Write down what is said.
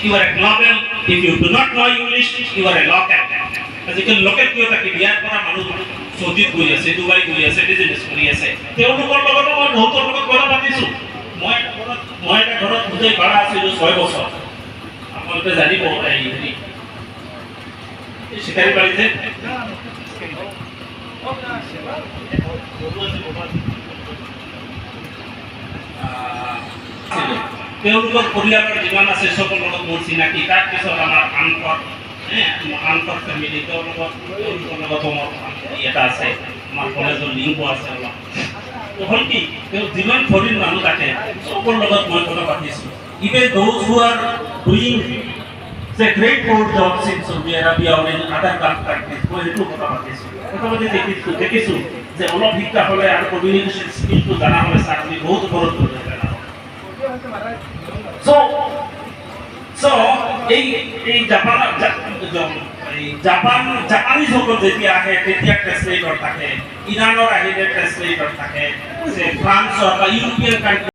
you are a global. If you do not know English, you are a local. আজিকালি local কিয় থাকে বিয়াৰ পৰা মানুহ সৌদিত গৈ আছে, ডুবাই গৈ আছে, বিজনেছ কৰি আছে। তেওঁলোকৰ লগতো মই বহুতৰ লগত কথা পাতিছোঁ। মই এটা ঘৰত বুজাই ভাড়া আছিলোঁ 6 বছৰ। আপোনালোকে জানিব এই চিকাৰী বাৰীতে তেওঁলোকৰ পৰিয়ালৰ যিমান আছে চবৰ লগত মোৰ চিনাকি। তাৰপিছত আমাৰ আনফৰ ফেমিলি তেওঁলোকৰ লগত মোৰ এটা আছে, আমাৰ কলেজৰ লিংকো আছে অলপ। তো হ'ল কি তেওঁ যিমান ফৰিন মানুহ থাকে চবৰ লগত মই কথা পাতিছোঁ। Even those who R doing a great good jobs in Saudi Arabia or in other countries মই সেইটো কথা পাতিছোঁ। কথা পাতি দেখিছোঁ যে অলপ শিক্ষা হ'লে আৰু কমিউনিকেশ্যন স্কিলটো জানা হ'লে চাকৰি বহুত ওপৰত কৰিব জানা। So এই জাপানীসকল যেতিয়া আহে তেতিয়া ট্ৰেন্সলেটৰ থাকে, ইৰাণৰ আহিলে ট্ৰেন্সলেটৰ থাকে, ফ্ৰান্সৰ বা ইউৰোপীয়ান কাণ্ট্ৰি